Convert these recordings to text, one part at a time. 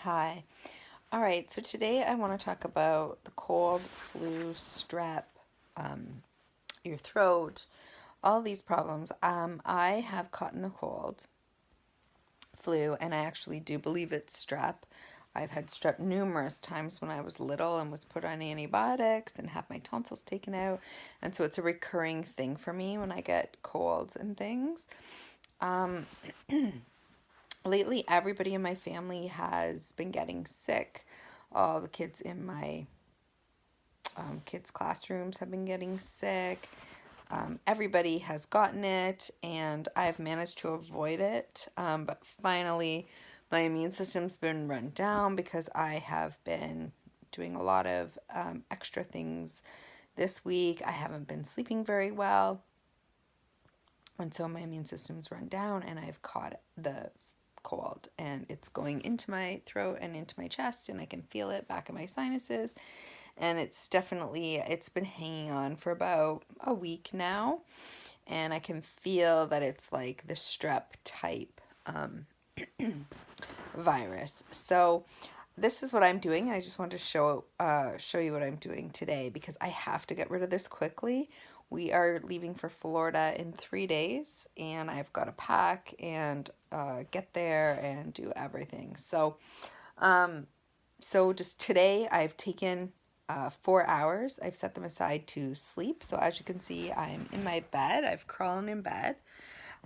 Hi. All right, so today I want to talk about the cold, flu, strep, um, your throat, all these problems. I have caught in the cold, flu, and I actually do believe it's strep. I've had strep numerous times when I was little and was put on antibiotics and have my tonsils taken out. And so it's a recurring thing for me when I get colds and things. Um, Lately, everybody in my family has been getting sick. All the kids in my kids' classrooms have been getting sick. Everybody has gotten it, and I've managed to avoid it. But finally, my immune system's been run down because I have been doing a lot of extra things this week. I haven't been sleeping very well, and so my immune system's run down, and I've caught the cold, and it's going into my throat and into my chest, and I can feel it back in my sinuses, and it's been hanging on for about a week now, and I can feel that it's like the strep type virus. So this is what I'm doing. I just wanted to show you what I'm doing today because I have to get rid of this quickly. We are leaving for Florida in 3 days, and I've got to pack and get there and do everything. Um, so just today, I've taken 4 hours. I've set them aside to sleep. So as you can see, I'm in my bed. I've crawled in bed.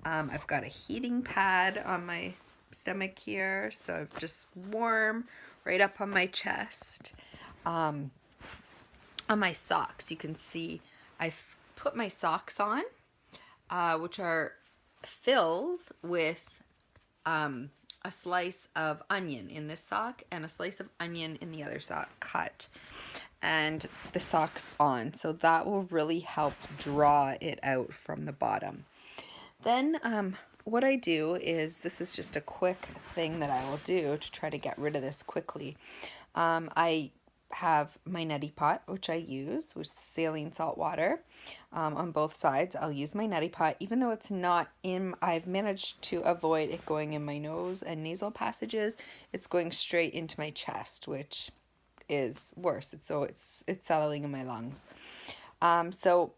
I've got a heating pad on my stomach here, so just warm right up on my chest. On my socks, you can see I've put my socks on, which are filled with a slice of onion in this sock and a slice of onion in the other sock cut, and the socks on. So that will really help draw it out from the bottom. Then what I do is, this is just a quick thing that I will do to try to get rid of this quickly. I have my neti pot, which I use with saline salt water on both sides. I'll use my neti pot, even though it's not in, I've managed to avoid it going in my nose and nasal passages. It's going straight into my chest, which is worse. It's settling in my lungs. So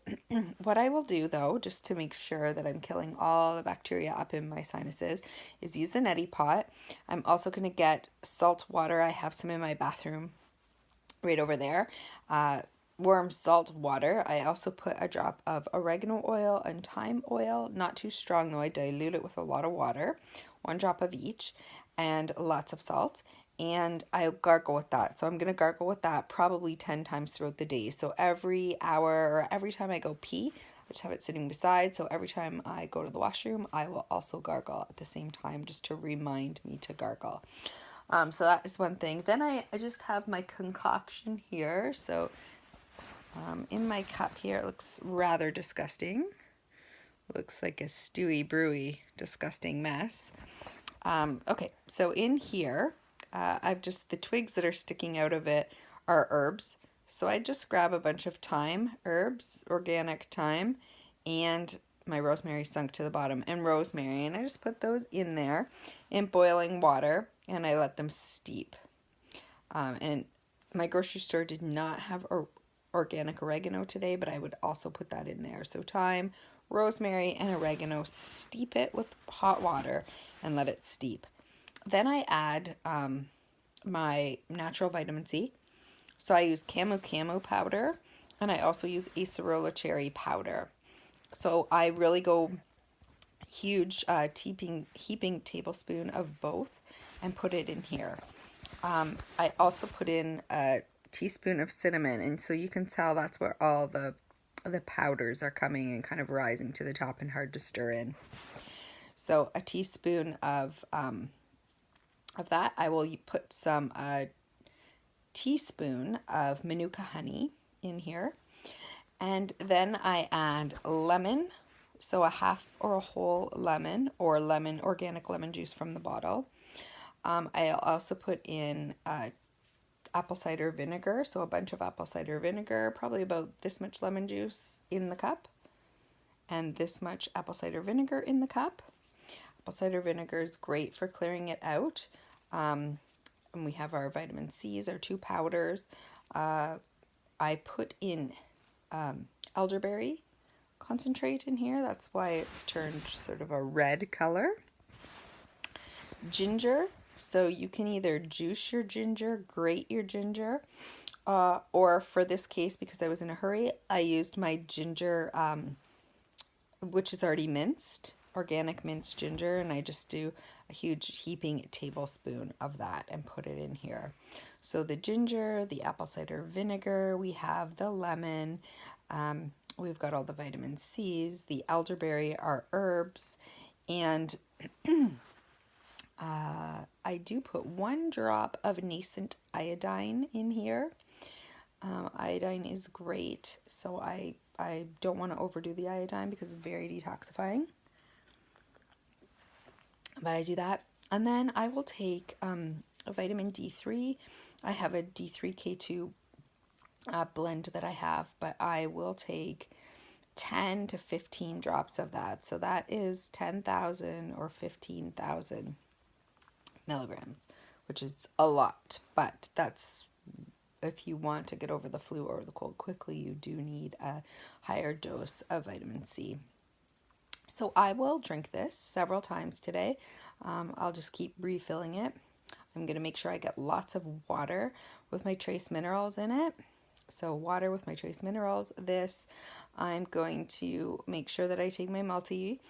what I will do, though, just to make sure that I'm killing all the bacteria up in my sinuses, is use the neti pot. I'm also going to get salt water. I have some in my bathroom right over there. Warm salt water. I also put a drop of oregano oil and thyme oil. Not too strong, though. I dilute it with a lot of water. 1 drop of each, and lots of salt. And I gargle with that. So I'm going to gargle with that probably 10 times throughout the day. So every hour or every time I go pee, I just have it sitting beside. So every time I go to the washroom, I will also gargle at the same time, just to remind me to gargle. So that is one thing. Then I just have my concoction here. So in my cup here, it looks rather disgusting. Looks like a stewy, brewy, disgusting mess. Okay, so in here, I've just, the twigs that are sticking out of it are herbs. So I just grab a bunch of thyme, herbs, organic thyme, and my rosemary sunk to the bottom, and rosemary, and I just put those in there in boiling water, and I let them steep. And my grocery store did not have organic oregano today, but I would also put that in there. So thyme, rosemary, and oregano, steep it with hot water and let it steep. Then I add my natural vitamin C. So I use camu powder, and I also use acerola cherry powder. So I really go huge heaping tablespoon of both and put it in here. I also put in a teaspoon of cinnamon, and so you can tell that's where all the powders are coming and kind of rising to the top and hard to stir in. So a teaspoon of that. I will put some teaspoon of Manuka honey in here, and then I add lemon. So a half or a whole lemon, or organic lemon juice from the bottle. I'll also put in apple cider vinegar, so a bunch of apple cider vinegar, probably about this much lemon juice in the cup, and this much apple cider vinegar in the cup. Apple cider vinegar is great for clearing it out. And we have our vitamin C's, our 2 powders. I put in elderberry concentrate in here. That's why it's turned sort of a red color. Ginger. So you can either juice your ginger, grate your ginger, or for this case, because I was in a hurry, I used my ginger, which is already minced, organic minced ginger, and I just do a huge heaping tablespoon of that and put it in here. So the ginger, the apple cider vinegar, we have the lemon, we've got all the vitamin C's, the elderberry, our herbs, and I do put 1 drop of nascent iodine in here. Iodine is great, so I don't want to overdo the iodine because it's very detoxifying. But I do that. And then I will take a vitamin D3. I have a D3K2 blend that I have, but I will take 10 to 15 drops of that. So that is 10,000 or 15,000 milligrams, which is a lot, but that's if you want to get over the flu or the cold quickly, you do need a higher dose of vitamin C. So I will drink this several times today. I'll just keep refilling it. I'm going to make sure I get lots of water with my trace minerals in it. So water with my trace minerals. This, I'm going to make sure that I take my multi.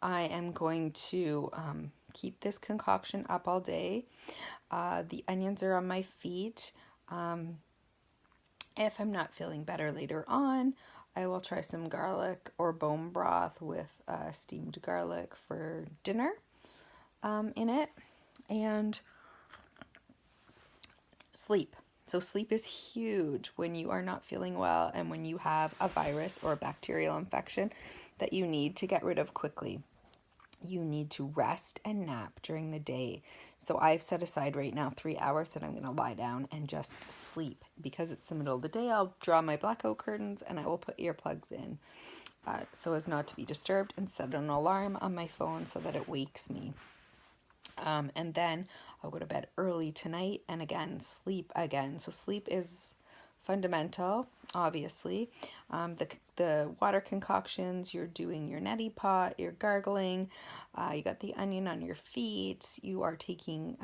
I am going to keep this concoction up all day. The onions are on my feet. If I'm not feeling better later on, I will try some garlic or bone broth with steamed garlic for dinner in it. And sleep. So sleep is huge when you are not feeling well and when you have a virus or a bacterial infection that you need to get rid of quickly. You need to rest and nap during the day. So I've set aside right now 3 hours that I'm going to lie down and just sleep. Because it's the middle of the day, I'll draw my blackout curtains and I will put earplugs in so as not to be disturbed, and set an alarm on my phone so that it wakes me. And then I'll go to bed early tonight and again sleep again. So sleep is fundamental, obviously. The water concoctions, you're doing your neti pot, you're gargling, you got the onion on your feet, you are taking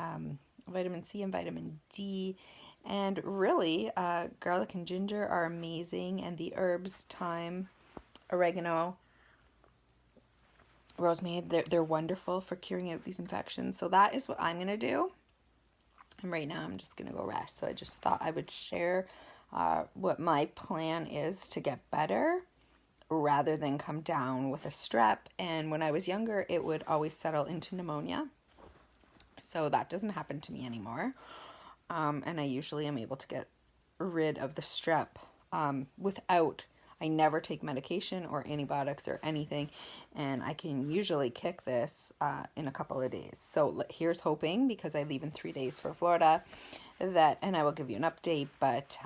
vitamin C and vitamin D, and really garlic and ginger are amazing, and the herbs, thyme, oregano, rosemary, they're wonderful for curing out these infections. So that is what I'm going to do. And right now I'm just going to go rest. So I just thought I would share what my plan is to get better rather than come down with a strep. And when I was younger, it would always settle into pneumonia. So that doesn't happen to me anymore. And I usually am able to get rid of the strep without, I never take medication or antibiotics or anything, and I can usually kick this in a couple of days. So here's hoping, because I leave in 3 days for Florida, that, and I will give you an update, but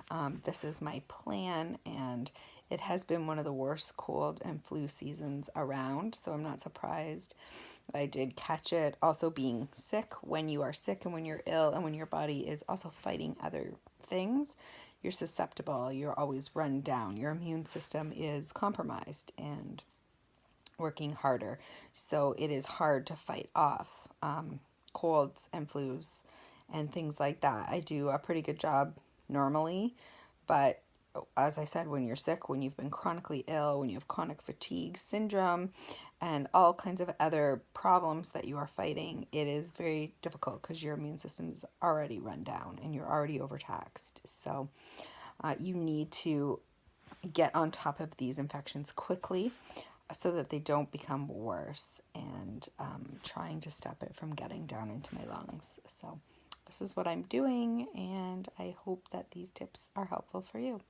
this is my plan, and it has been one of the worst cold and flu seasons around, so I'm not surprised. I did catch it. Also, being sick, when you are sick and when you're ill and when your body is also fighting other things, you're susceptible, you're always run down, your immune system is compromised and working harder. So it is hard to fight off colds and flus and things like that. I do a pretty good job normally, but as I said, when you're sick, when you've been chronically ill, when you have chronic fatigue syndrome, and all kinds of other problems that you are fighting, it is very difficult because your immune system is already run down and you're already overtaxed. So you need to get on top of these infections quickly so that they don't become worse, and trying to stop it from getting down into my lungs. So this is what I'm doing, and I hope that these tips are helpful for you.